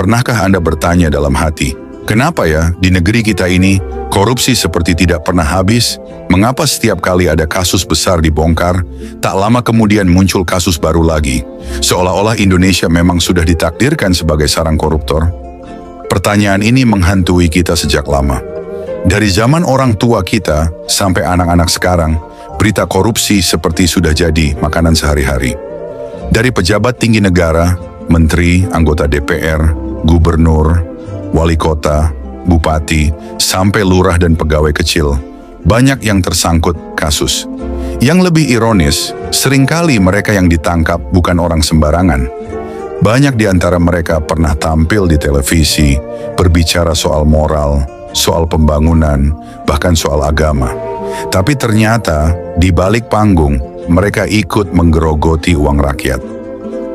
Pernahkah Anda bertanya dalam hati, kenapa ya di negeri kita ini korupsi seperti tidak pernah habis? Mengapa setiap kali ada kasus besar dibongkar, tak lama kemudian muncul kasus baru lagi? Seolah-olah Indonesia memang sudah ditakdirkan sebagai sarang koruptor. Pertanyaan ini menghantui kita sejak lama. Dari zaman orang tua kita sampai anak-anak sekarang, berita korupsi seperti sudah jadi makanan sehari-hari. Dari pejabat tinggi negara, menteri, anggota DPR, gubernur, wali kota, bupati, sampai lurah dan pegawai kecil, banyak yang tersangkut kasus. Yang lebih ironis, seringkali mereka yang ditangkap bukan orang sembarangan. Banyak di antara mereka pernah tampil di televisi, berbicara soal moral, soal pembangunan, bahkan soal agama. Tapi ternyata di balik panggung, mereka ikut menggerogoti uang rakyat.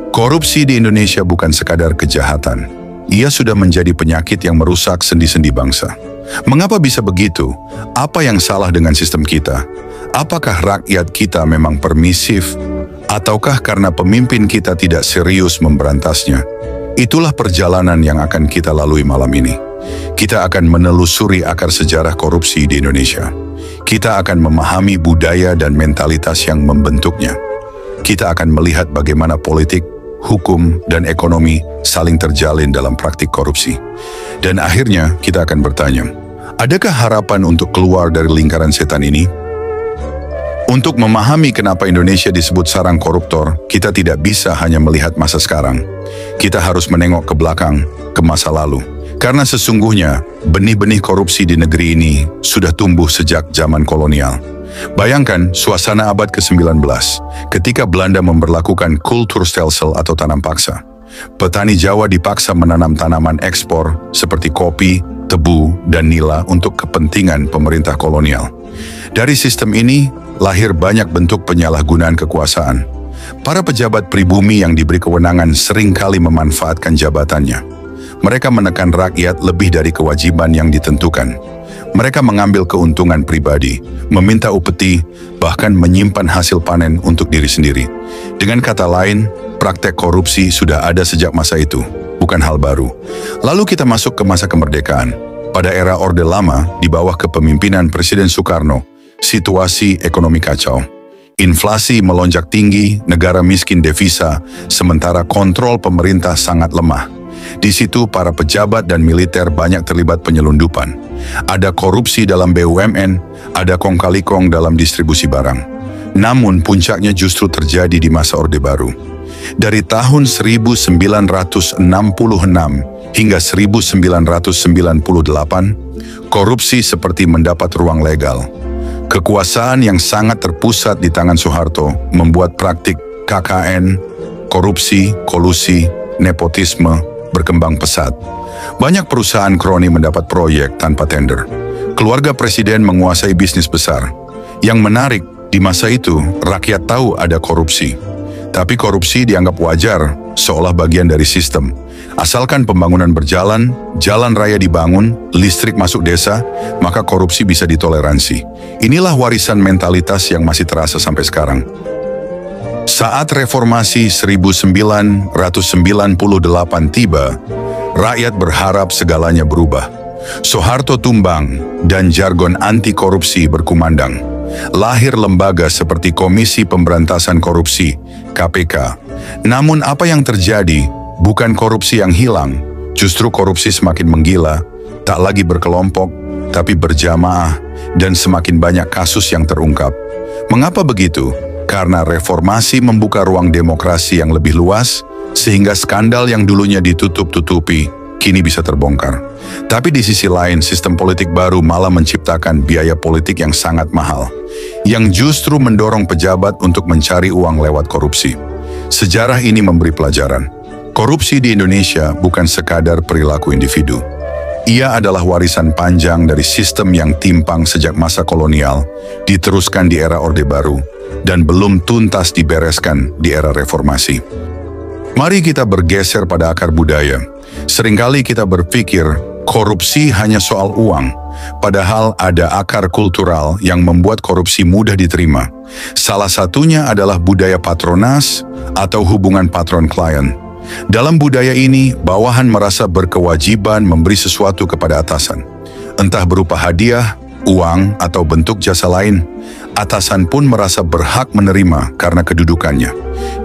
Korupsi di Indonesia bukan sekadar kejahatan. Ia sudah menjadi penyakit yang merusak sendi-sendi bangsa. Mengapa bisa begitu? Apa yang salah dengan sistem kita? Apakah rakyat kita memang permisif? Ataukah karena pemimpin kita tidak serius memberantasnya? Itulah perjalanan yang akan kita lalui malam ini. Kita akan menelusuri akar sejarah korupsi di Indonesia. Kita akan memahami budaya dan mentalitas yang membentuknya. Kita akan melihat bagaimana politik, hukum, dan ekonomi saling terjalin dalam praktik korupsi. Dan akhirnya kita akan bertanya, adakah harapan untuk keluar dari lingkaran setan ini? Untuk memahami kenapa Indonesia disebut sarang koruptor, kita tidak bisa hanya melihat masa sekarang. Kita harus menengok ke belakang, ke masa lalu. Karena sesungguhnya, benih-benih korupsi di negeri ini sudah tumbuh sejak zaman kolonial. Bayangkan suasana abad ke-19 ketika Belanda memberlakukan kulturstelsel atau tanam paksa. Petani Jawa dipaksa menanam tanaman ekspor seperti kopi, tebu, dan nila untuk kepentingan pemerintah kolonial. Dari sistem ini lahir banyak bentuk penyalahgunaan kekuasaan. Para pejabat pribumi yang diberi kewenangan seringkali memanfaatkan jabatannya. Mereka menekan rakyat lebih dari kewajiban yang ditentukan. Mereka mengambil keuntungan pribadi, meminta upeti, bahkan menyimpan hasil panen untuk diri sendiri. Dengan kata lain, praktek korupsi sudah ada sejak masa itu, bukan hal baru. Lalu kita masuk ke masa kemerdekaan. Pada era Orde Lama, di bawah kepemimpinan Presiden Soekarno, situasi ekonomi kacau. Inflasi melonjak tinggi, negara miskin devisa, sementara kontrol pemerintah sangat lemah. Di situ para pejabat dan militer banyak terlibat penyelundupan. Ada korupsi dalam BUMN, ada kong-kali-kong dalam distribusi barang. Namun puncaknya justru terjadi di masa Orde Baru. Dari tahun 1966 hingga 1998, korupsi seperti mendapat ruang legal. Kekuasaan yang sangat terpusat di tangan Soeharto membuat praktik KKN, korupsi, kolusi, nepotisme berkembang pesat. Banyak perusahaan kroni mendapat proyek tanpa tender. Keluarga presiden menguasai bisnis besar. Yang menarik, di masa itu rakyat tahu ada korupsi. Tapi korupsi dianggap wajar, seolah bagian dari sistem. Asalkan pembangunan berjalan, jalan raya dibangun, listrik masuk desa, maka korupsi bisa ditoleransi. Inilah warisan mentalitas yang masih terasa sampai sekarang. Saat reformasi 1998 tiba, rakyat berharap segalanya berubah. Soeharto tumbang dan jargon anti korupsi berkumandang. Lahir lembaga seperti Komisi Pemberantasan Korupsi, KPK. Namun apa yang terjadi? Bukan korupsi yang hilang, justru korupsi semakin menggila, tak lagi berkelompok, tapi berjamaah, dan semakin banyak kasus yang terungkap. Mengapa begitu? Karena reformasi membuka ruang demokrasi yang lebih luas, sehingga skandal yang dulunya ditutup-tutupi, kini bisa terbongkar. Tapi di sisi lain, sistem politik baru malah menciptakan biaya politik yang sangat mahal, yang justru mendorong pejabat untuk mencari uang lewat korupsi. Sejarah ini memberi pelajaran. Korupsi di Indonesia bukan sekadar perilaku individu. Ia adalah warisan panjang dari sistem yang timpang sejak masa kolonial, diteruskan di era Orde Baru, dan belum tuntas dibereskan di era reformasi. Mari kita bergeser pada akar budaya. Seringkali kita berpikir korupsi hanya soal uang, padahal ada akar kultural yang membuat korupsi mudah diterima. Salah satunya adalah budaya patronas atau hubungan patron-klien. Dalam budaya ini, bawahan merasa berkewajiban memberi sesuatu kepada atasan. Entah berupa hadiah, uang, atau bentuk jasa lain, atasan pun merasa berhak menerima karena kedudukannya.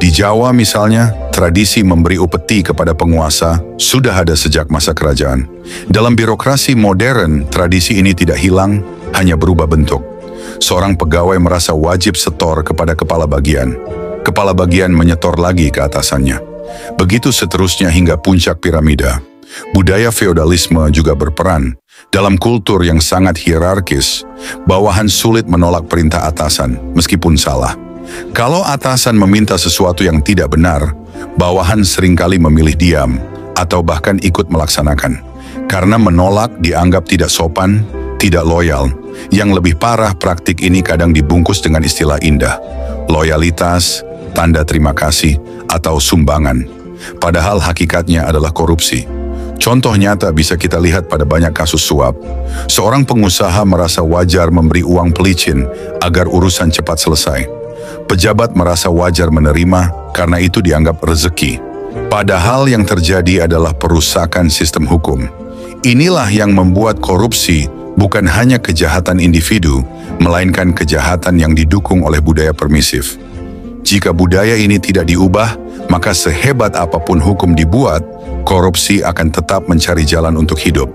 Di Jawa misalnya, tradisi memberi upeti kepada penguasa sudah ada sejak masa kerajaan. Dalam birokrasi modern, tradisi ini tidak hilang, hanya berubah bentuk. Seorang pegawai merasa wajib setor kepada kepala bagian. Kepala bagian menyetor lagi ke atasannya. Begitu seterusnya hingga puncak piramida. Budaya feodalisme juga berperan. Dalam kultur yang sangat hierarkis, bawahan sulit menolak perintah atasan meskipun salah. Kalau atasan meminta sesuatu yang tidak benar, bawahan seringkali memilih diam atau bahkan ikut melaksanakan. Karena menolak dianggap tidak sopan, tidak loyal. Yang lebih parah, praktik ini kadang dibungkus dengan istilah indah. Loyalitas, tanda terima kasih, atau sumbangan. Padahal hakikatnya adalah korupsi. Contoh nyata bisa kita lihat pada banyak kasus suap. Seorang pengusaha merasa wajar memberi uang pelicin agar urusan cepat selesai. Pejabat merasa wajar menerima karena itu dianggap rezeki. Padahal yang terjadi adalah perusakan sistem hukum. Inilah yang membuat korupsi bukan hanya kejahatan individu, melainkan kejahatan yang didukung oleh budaya permisif. Jika budaya ini tidak diubah, maka sehebat apapun hukum dibuat, korupsi akan tetap mencari jalan untuk hidup.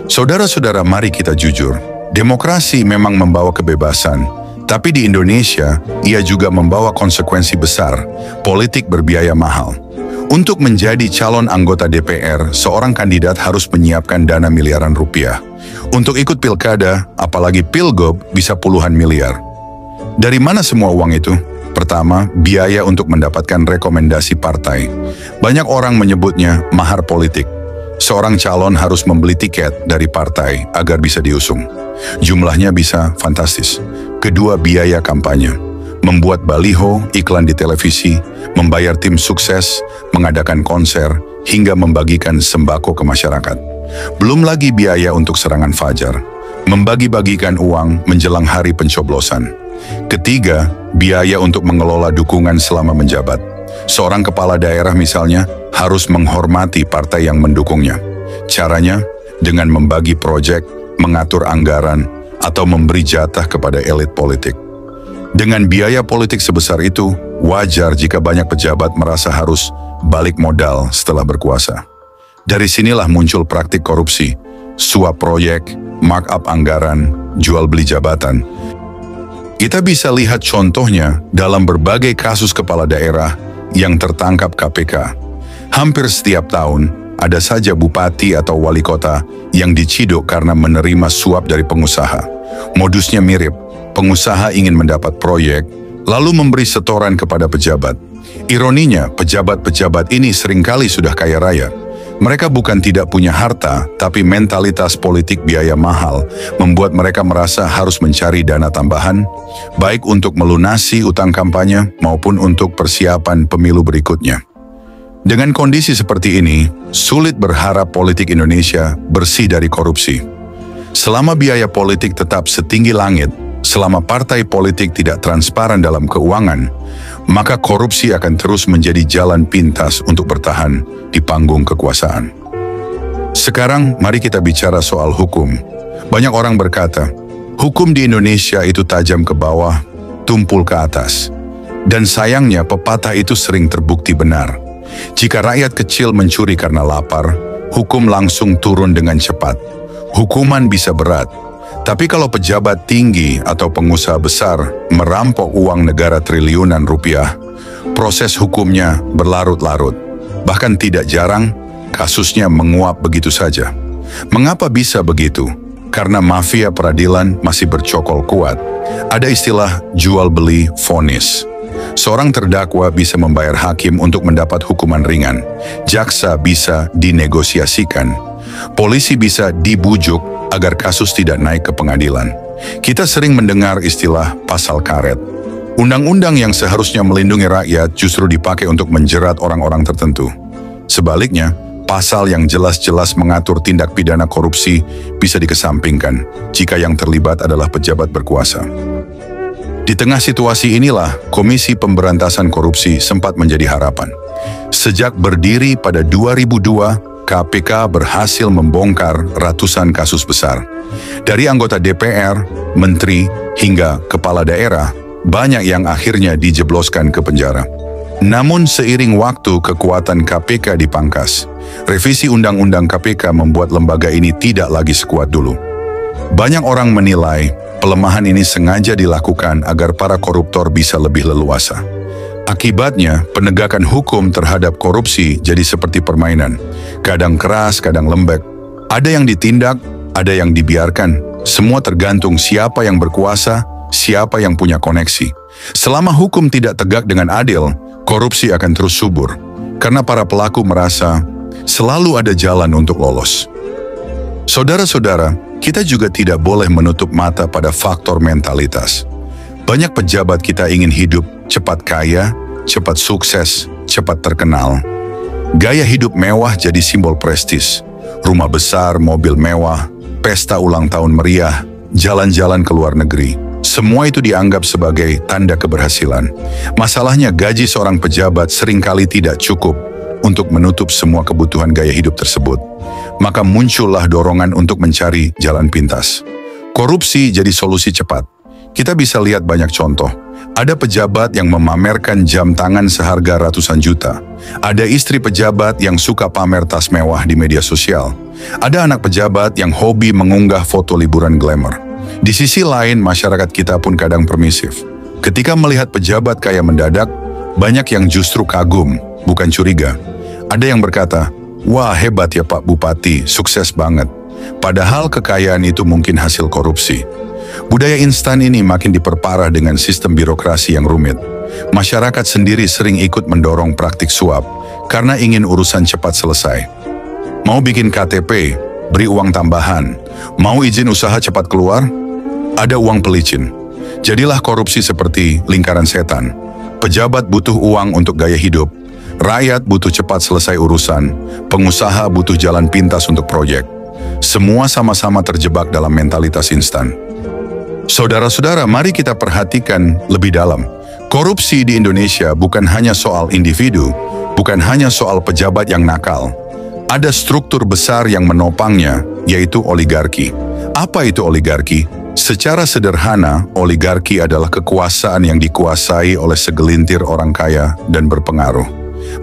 Saudara-saudara, mari kita jujur. Demokrasi memang membawa kebebasan, tapi di Indonesia, ia juga membawa konsekuensi besar. Politik berbiaya mahal. Untuk menjadi calon anggota DPR, seorang kandidat harus menyiapkan dana miliaran rupiah. Untuk ikut pilkada, apalagi pilgub, bisa puluhan miliar. Dari mana semua uang itu? Pertama, biaya untuk mendapatkan rekomendasi partai. Banyak orang menyebutnya mahar politik. Seorang calon harus membeli tiket dari partai agar bisa diusung. Jumlahnya bisa fantastis. Kedua, biaya kampanye. Membuat baliho, iklan di televisi, membayar tim sukses, mengadakan konser, hingga membagikan sembako ke masyarakat. Belum lagi biaya untuk serangan fajar. Membagi-bagikan uang menjelang hari pencoblosan. Ketiga, biaya untuk mengelola dukungan selama menjabat. Seorang kepala daerah misalnya harus menghormati partai yang mendukungnya. Caranya dengan membagi proyek, mengatur anggaran, atau memberi jatah kepada elit politik. Dengan biaya politik sebesar itu, wajar jika banyak pejabat merasa harus balik modal setelah berkuasa. Dari sinilah muncul praktik korupsi, suap proyek, markup anggaran, jual beli jabatan. Kita bisa lihat contohnya dalam berbagai kasus kepala daerah yang tertangkap KPK. Hampir setiap tahun, ada saja bupati atau wali kota yang diciduk karena menerima suap dari pengusaha. Modusnya mirip, pengusaha ingin mendapat proyek, lalu memberi setoran kepada pejabat. Ironinya, pejabat-pejabat ini seringkali sudah kaya raya. Mereka bukan tidak punya harta, tapi mentalitas politik biaya mahal membuat mereka merasa harus mencari dana tambahan, baik untuk melunasi utang kampanye maupun untuk persiapan pemilu berikutnya. Dengan kondisi seperti ini, sulit berharap politik Indonesia bersih dari korupsi. Selama biaya politik tetap setinggi langit, selama partai politik tidak transparan dalam keuangan, maka korupsi akan terus menjadi jalan pintas untuk bertahan di panggung kekuasaan. Sekarang, mari kita bicara soal hukum. Banyak orang berkata, hukum di Indonesia itu tajam ke bawah, tumpul ke atas. Dan sayangnya, pepatah itu sering terbukti benar. Jika rakyat kecil mencuri karena lapar, hukum langsung turun dengan cepat. Hukuman bisa berat. Tapi kalau pejabat tinggi atau pengusaha besar merampok uang negara triliunan rupiah, proses hukumnya berlarut-larut. Bahkan tidak jarang, kasusnya menguap begitu saja. Mengapa bisa begitu? Karena mafia peradilan masih bercokol kuat. Ada istilah jual beli vonis. Seorang terdakwa bisa membayar hakim untuk mendapat hukuman ringan. Jaksa bisa dinegosiasikan. Polisi bisa dibujuk agar kasus tidak naik ke pengadilan. Kita sering mendengar istilah pasal karet. Undang-undang yang seharusnya melindungi rakyat justru dipakai untuk menjerat orang-orang tertentu. Sebaliknya, pasal yang jelas-jelas mengatur tindak pidana korupsi bisa dikesampingkan jika yang terlibat adalah pejabat berkuasa. Di tengah situasi inilah, Komisi Pemberantasan Korupsi sempat menjadi harapan. Sejak berdiri pada 2002, KPK berhasil membongkar ratusan kasus besar. Dari anggota DPR, menteri, hingga kepala daerah, banyak yang akhirnya dijebloskan ke penjara. Namun seiring waktu kekuatan KPK dipangkas. Revisi Undang-Undang KPK membuat lembaga ini tidak lagi sekuat dulu. Banyak orang menilai pelemahan ini sengaja dilakukan agar para koruptor bisa lebih leluasa. Akibatnya, penegakan hukum terhadap korupsi jadi seperti permainan. Kadang keras, kadang lembek. Ada yang ditindak, ada yang dibiarkan. Semua tergantung siapa yang berkuasa, siapa yang punya koneksi. Selama hukum tidak tegak dengan adil, korupsi akan terus subur. Karena para pelaku merasa selalu ada jalan untuk lolos. Saudara-saudara, kita juga tidak boleh menutup mata pada faktor mentalitas. Banyak pejabat kita ingin hidup cepat kaya, cepat sukses, cepat terkenal. Gaya hidup mewah jadi simbol prestis. Rumah besar, mobil mewah, pesta ulang tahun meriah, jalan-jalan ke luar negeri. Semua itu dianggap sebagai tanda keberhasilan. Masalahnya gaji seorang pejabat seringkali tidak cukup untuk menutup semua kebutuhan gaya hidup tersebut. Maka muncullah dorongan untuk mencari jalan pintas. Korupsi jadi solusi cepat. Kita bisa lihat banyak contoh. Ada pejabat yang memamerkan jam tangan seharga ratusan juta. Ada istri pejabat yang suka pamer tas mewah di media sosial. Ada anak pejabat yang hobi mengunggah foto liburan glamour. Di sisi lain, masyarakat kita pun kadang permisif. Ketika melihat pejabat kaya mendadak, banyak yang justru kagum, bukan curiga. Ada yang berkata, "Wah, hebat ya Pak Bupati, sukses banget." Padahal kekayaan itu mungkin hasil korupsi. Budaya instan ini makin diperparah dengan sistem birokrasi yang rumit. Masyarakat sendiri sering ikut mendorong praktik suap karena ingin urusan cepat selesai. Mau bikin KTP, beri uang tambahan. Mau izin usaha cepat keluar, ada uang pelicin. Jadilah korupsi seperti lingkaran setan. Pejabat butuh uang untuk gaya hidup. Rakyat butuh cepat selesai urusan. Pengusaha butuh jalan pintas untuk proyek. Semua sama-sama terjebak dalam mentalitas instan. Saudara-saudara, mari kita perhatikan lebih dalam. Korupsi di Indonesia bukan hanya soal individu, bukan hanya soal pejabat yang nakal. Ada struktur besar yang menopangnya, yaitu oligarki. Apa itu oligarki? Secara sederhana, oligarki adalah kekuasaan yang dikuasai oleh segelintir orang kaya dan berpengaruh.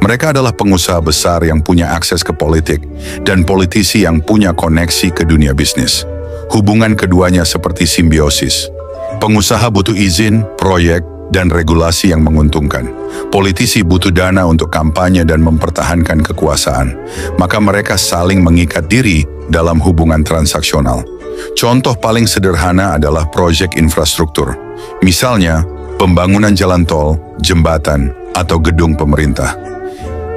Mereka adalah pengusaha besar yang punya akses ke politik dan politisi yang punya koneksi ke dunia bisnis. Hubungan keduanya seperti simbiosis. Pengusaha butuh izin, proyek, dan regulasi yang menguntungkan. Politisi butuh dana untuk kampanye dan mempertahankan kekuasaan. Maka mereka saling mengikat diri dalam hubungan transaksional. Contoh paling sederhana adalah proyek infrastruktur. Misalnya, pembangunan jalan tol, jembatan, atau gedung pemerintah.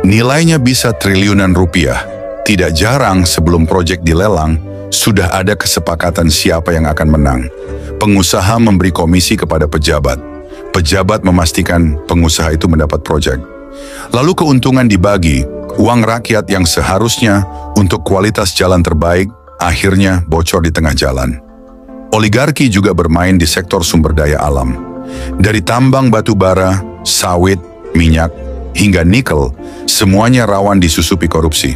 Nilainya bisa triliunan rupiah. Tidak jarang sebelum proyek dilelang, sudah ada kesepakatan siapa yang akan menang. Pengusaha memberi komisi kepada pejabat. Pejabat memastikan pengusaha itu mendapat proyek. Lalu keuntungan dibagi, uang rakyat yang seharusnya untuk kualitas jalan terbaik, akhirnya bocor di tengah jalan. Oligarki juga bermain di sektor sumber daya alam. Dari tambang batu bara, sawit, minyak, hingga nikel, semuanya rawan disusupi korupsi.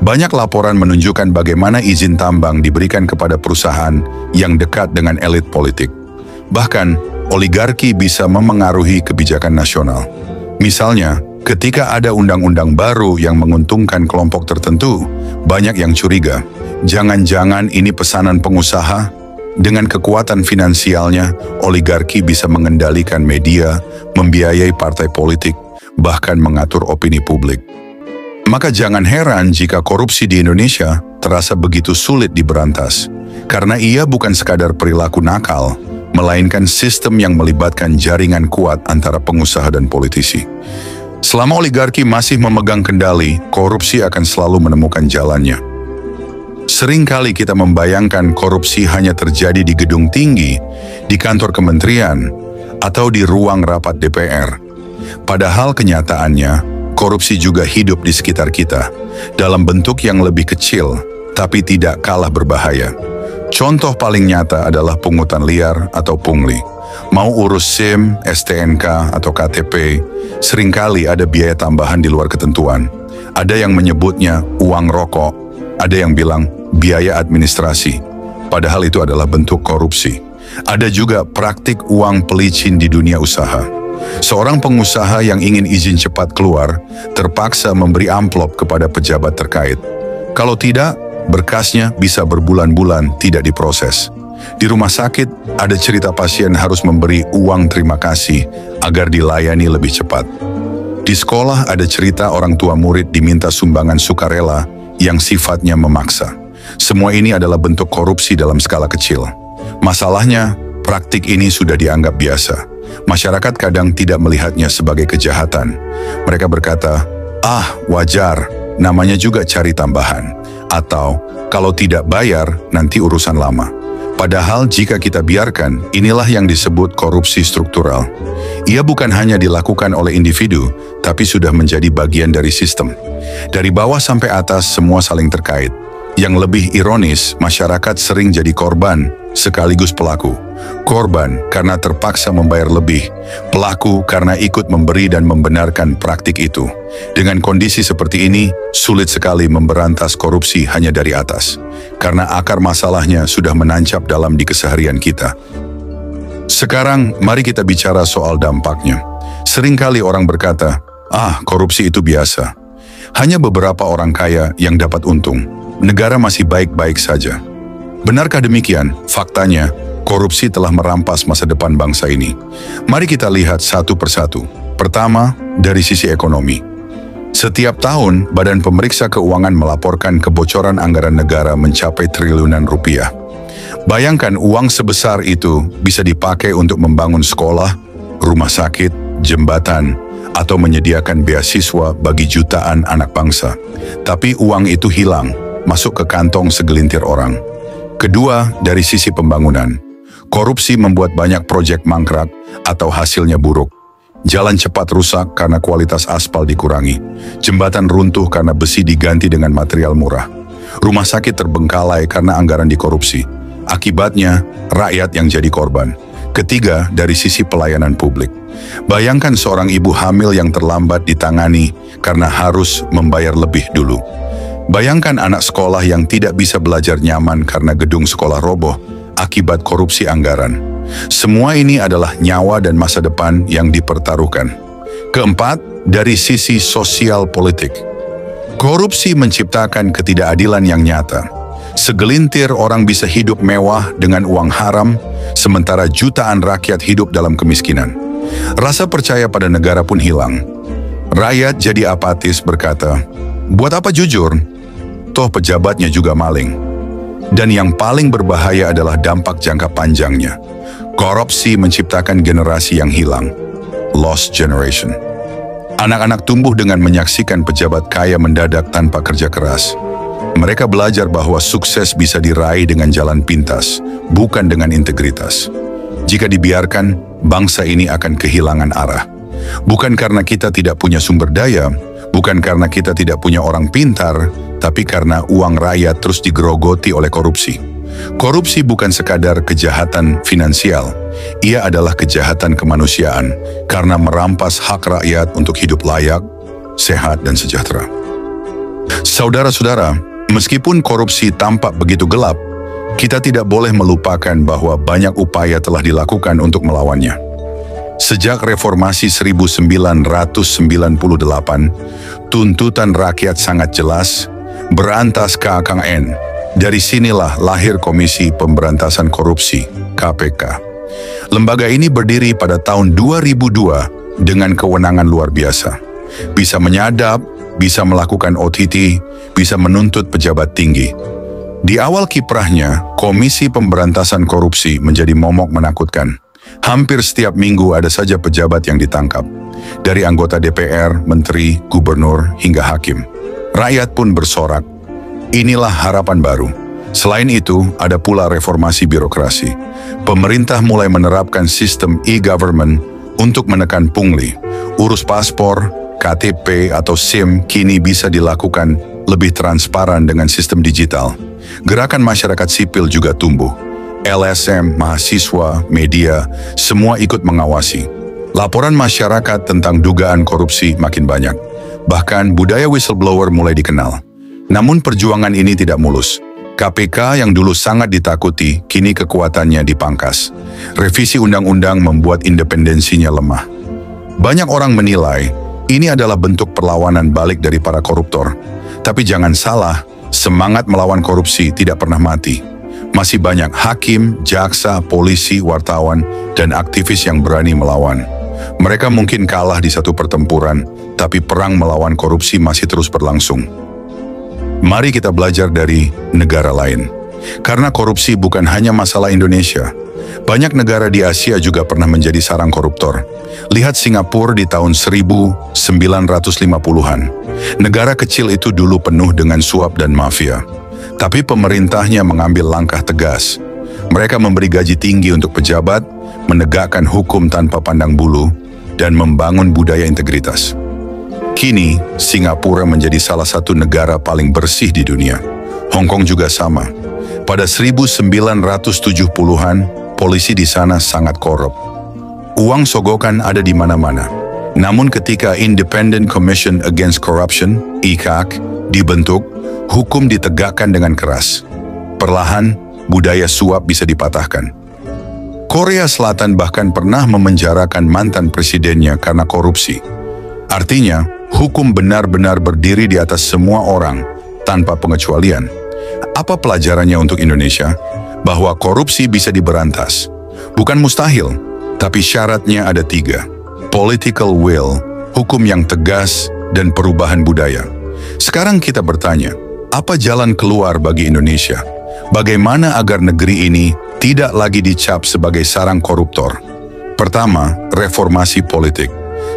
Banyak laporan menunjukkan bagaimana izin tambang diberikan kepada perusahaan yang dekat dengan elit politik. Bahkan, oligarki bisa memengaruhi kebijakan nasional. Misalnya, ketika ada undang-undang baru yang menguntungkan kelompok tertentu, banyak yang curiga. Jangan-jangan ini pesanan pengusaha? Dengan kekuatan finansialnya, oligarki bisa mengendalikan media, membiayai partai politik, bahkan mengatur opini publik. Maka jangan heran jika korupsi di Indonesia terasa begitu sulit diberantas, karena ia bukan sekadar perilaku nakal, melainkan sistem yang melibatkan jaringan kuat antara pengusaha dan politisi. Selama oligarki masih memegang kendali, korupsi akan selalu menemukan jalannya. Seringkali kita membayangkan korupsi hanya terjadi di gedung tinggi, di kantor kementerian, atau di ruang rapat DPR. Padahal kenyataannya, korupsi juga hidup di sekitar kita, dalam bentuk yang lebih kecil, tapi tidak kalah berbahaya. Contoh paling nyata adalah pungutan liar atau pungli. Mau urus SIM, STNK, atau KTP, seringkali ada biaya tambahan di luar ketentuan. Ada yang menyebutnya uang rokok, ada yang bilang biaya administrasi. Padahal itu adalah bentuk korupsi. Ada juga praktik uang pelicin di dunia usaha. Seorang pengusaha yang ingin izin cepat keluar, terpaksa memberi amplop kepada pejabat terkait. Kalau tidak, berkasnya bisa berbulan-bulan tidak diproses. Di rumah sakit, ada cerita pasien harus memberi uang terima kasih agar dilayani lebih cepat. Di sekolah, ada cerita orang tua murid diminta sumbangan sukarela yang sifatnya memaksa. Semua ini adalah bentuk korupsi dalam skala kecil. Masalahnya, praktik ini sudah dianggap biasa. Masyarakat kadang tidak melihatnya sebagai kejahatan. Mereka berkata, wajar, namanya juga cari tambahan. Atau, kalau tidak bayar, nanti urusan lama. Padahal jika kita biarkan, inilah yang disebut korupsi struktural. Ia bukan hanya dilakukan oleh individu, tapi sudah menjadi bagian dari sistem. Dari bawah sampai atas, semua saling terkait. Yang lebih ironis, masyarakat sering jadi korban sekaligus pelaku. Korban karena terpaksa membayar lebih, pelaku karena ikut memberi dan membenarkan praktik itu. Dengan kondisi seperti ini, sulit sekali memberantas korupsi hanya dari atas, karena akar masalahnya sudah menancap dalam di keseharian kita. Sekarang, mari kita bicara soal dampaknya. Seringkali orang berkata, korupsi itu biasa. Hanya beberapa orang kaya yang dapat untung. Negara masih baik-baik saja. Benarkah demikian? Faktanya, korupsi telah merampas masa depan bangsa ini. Mari kita lihat satu persatu. Pertama, dari sisi ekonomi. Setiap tahun, Badan Pemeriksa Keuangan melaporkan kebocoran anggaran negara mencapai triliunan rupiah. Bayangkan uang sebesar itu bisa dipakai untuk membangun sekolah, rumah sakit, jembatan, atau menyediakan beasiswa bagi jutaan anak bangsa. Tapi uang itu hilang, masuk ke kantong segelintir orang. Kedua, dari sisi pembangunan. Korupsi membuat banyak proyek mangkrak atau hasilnya buruk. Jalan cepat rusak karena kualitas aspal dikurangi. Jembatan runtuh karena besi diganti dengan material murah. Rumah sakit terbengkalai karena anggaran dikorupsi. Akibatnya, rakyat yang jadi korban. Ketiga, dari sisi pelayanan publik. Bayangkan seorang ibu hamil yang terlambat ditangani karena harus membayar lebih dulu. Bayangkan anak sekolah yang tidak bisa belajar nyaman karena gedung sekolah roboh akibat korupsi anggaran. Semua ini adalah nyawa dan masa depan yang dipertaruhkan. Keempat, dari sisi sosial politik. Korupsi menciptakan ketidakadilan yang nyata. Segelintir orang bisa hidup mewah dengan uang haram, sementara jutaan rakyat hidup dalam kemiskinan. Rasa percaya pada negara pun hilang. Rakyat jadi apatis berkata, buat apa jujur? Toh pejabatnya juga maling. Dan yang paling berbahaya adalah dampak jangka panjangnya. Korupsi menciptakan generasi yang hilang. Lost generation. Anak-anak tumbuh dengan menyaksikan pejabat kaya mendadak tanpa kerja keras. Mereka belajar bahwa sukses bisa diraih dengan jalan pintas, bukan dengan integritas. Jika dibiarkan, bangsa ini akan kehilangan arah. Bukan karena kita tidak punya sumber daya, bukan karena kita tidak punya orang pintar, tapi karena uang rakyat terus digerogoti oleh korupsi. Korupsi bukan sekadar kejahatan finansial, ia adalah kejahatan kemanusiaan karena merampas hak rakyat untuk hidup layak, sehat, dan sejahtera. Saudara-saudara, meskipun korupsi tampak begitu gelap, kita tidak boleh melupakan bahwa banyak upaya telah dilakukan untuk melawannya. Sejak reformasi 1998, tuntutan rakyat sangat jelas, berantas KKN. Dari sinilah lahir Komisi Pemberantasan Korupsi, KPK. Lembaga ini berdiri pada tahun 2002 dengan kewenangan luar biasa. Bisa menyadap, bisa melakukan OTT, bisa menuntut pejabat tinggi. Di awal kiprahnya, Komisi Pemberantasan Korupsi menjadi momok menakutkan. Hampir setiap minggu ada saja pejabat yang ditangkap. Dari anggota DPR, menteri, gubernur, hingga hakim. Rakyat pun bersorak. Inilah harapan baru. Selain itu, ada pula reformasi birokrasi. Pemerintah mulai menerapkan sistem e-government untuk menekan pungli. Urus paspor, KTP atau SIM kini bisa dilakukan lebih transparan dengan sistem digital. Gerakan masyarakat sipil juga tumbuh. LSM, mahasiswa, media, semua ikut mengawasi. Laporan masyarakat tentang dugaan korupsi makin banyak. Bahkan budaya whistleblower mulai dikenal. Namun perjuangan ini tidak mulus. KPK yang dulu sangat ditakuti, kini kekuatannya dipangkas. Revisi undang-undang membuat independensinya lemah. Banyak orang menilai ini adalah bentuk perlawanan balik dari para koruptor. Tapi jangan salah, semangat melawan korupsi tidak pernah mati. Masih banyak hakim, jaksa, polisi, wartawan, dan aktivis yang berani melawan. Mereka mungkin kalah di satu pertempuran, tapi perang melawan korupsi masih terus berlangsung. Mari kita belajar dari negara lain. Karena korupsi bukan hanya masalah Indonesia. Banyak negara di Asia juga pernah menjadi sarang koruptor. Lihat Singapura di tahun 1950-an. Negara kecil itu dulu penuh dengan suap dan mafia. Tapi pemerintahnya mengambil langkah tegas. Mereka memberi gaji tinggi untuk pejabat, menegakkan hukum tanpa pandang bulu, dan membangun budaya integritas. Kini, Singapura menjadi salah satu negara paling bersih di dunia. Hong Kong juga sama. Pada 1970-an, polisi di sana sangat korup. Uang sogokan ada di mana-mana. Namun ketika Independent Commission Against Corruption, ICAC, dibentuk, hukum ditegakkan dengan keras. Perlahan, budaya suap bisa dipatahkan. Korea Selatan bahkan pernah memenjarakan mantan presidennya karena korupsi. Artinya, hukum benar-benar berdiri di atas semua orang, tanpa pengecualian. Apa pelajarannya untuk Indonesia? Bahwa korupsi bisa diberantas. Bukan mustahil, tapi syaratnya ada 3. Political will, hukum yang tegas, dan perubahan budaya. Sekarang kita bertanya, apa jalan keluar bagi Indonesia? Bagaimana agar negeri ini tidak lagi dicap sebagai sarang koruptor? Pertama, reformasi politik.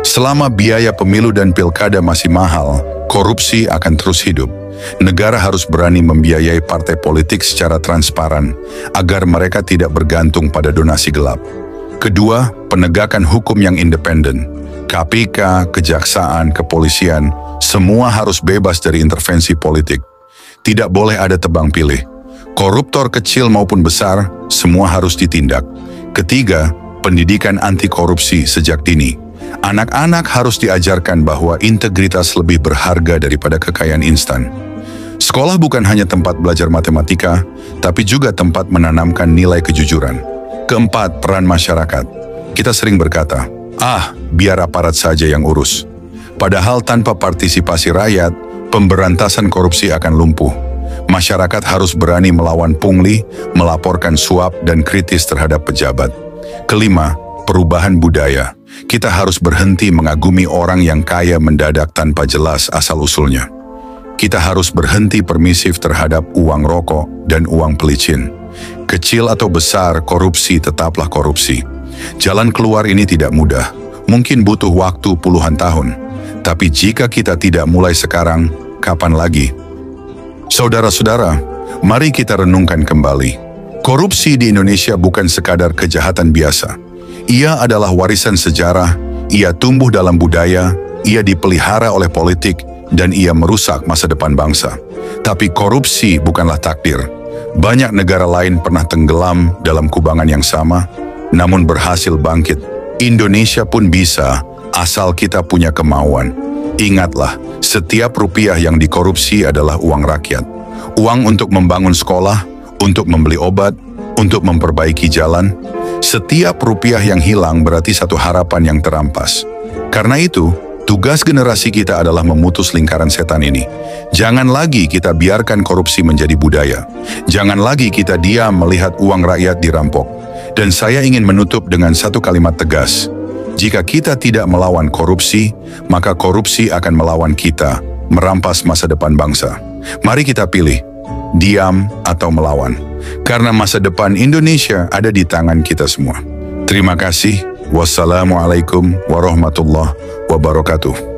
Selama biaya pemilu dan pilkada masih mahal, korupsi akan terus hidup. Negara harus berani membiayai partai politik secara transparan agar mereka tidak bergantung pada donasi gelap. Kedua, penegakan hukum yang independen. KPK, kejaksaan, kepolisian, semua harus bebas dari intervensi politik. Tidak boleh ada tebang pilih. Koruptor kecil maupun besar, semua harus ditindak. Ketiga, pendidikan anti korupsi sejak dini. Anak-anak harus diajarkan bahwa integritas lebih berharga daripada kekayaan instan. Sekolah bukan hanya tempat belajar matematika, tapi juga tempat menanamkan nilai kejujuran. Keempat, peran masyarakat. Kita sering berkata, biar aparat saja yang urus. Padahal tanpa partisipasi rakyat, pemberantasan korupsi akan lumpuh. Masyarakat harus berani melawan pungli, melaporkan suap, dan kritis terhadap pejabat. Kelima, perubahan budaya. Kita harus berhenti mengagumi orang yang kaya mendadak tanpa jelas asal-usulnya. Kita harus berhenti permisif terhadap uang rokok dan uang pelicin. Kecil atau besar, korupsi tetaplah korupsi. Jalan keluar ini tidak mudah. Mungkin butuh waktu puluhan tahun. Tapi jika kita tidak mulai sekarang, kapan lagi? Saudara-saudara, mari kita renungkan kembali. Korupsi di Indonesia bukan sekadar kejahatan biasa. Ia adalah warisan sejarah, ia tumbuh dalam budaya, ia dipelihara oleh politik, dan ia merusak masa depan bangsa. Tapi korupsi bukanlah takdir. Banyak negara lain pernah tenggelam dalam kubangan yang sama, namun berhasil bangkit. Indonesia pun bisa, asal kita punya kemauan. Ingatlah, setiap rupiah yang dikorupsi adalah uang rakyat. Uang untuk membangun sekolah, untuk membeli obat, untuk memperbaiki jalan. Setiap rupiah yang hilang berarti satu harapan yang terampas. Karena itu, tugas generasi kita adalah memutus lingkaran setan ini. Jangan lagi kita biarkan korupsi menjadi budaya. Jangan lagi kita diam melihat uang rakyat dirampok. Dan saya ingin menutup dengan satu kalimat tegas. Jika kita tidak melawan korupsi, maka korupsi akan melawan kita, merampas masa depan bangsa. Mari kita pilih, diam atau melawan. Karena masa depan Indonesia ada di tangan kita semua. Terima kasih. Wassalamualaikum warahmatullahi wabarakatuh.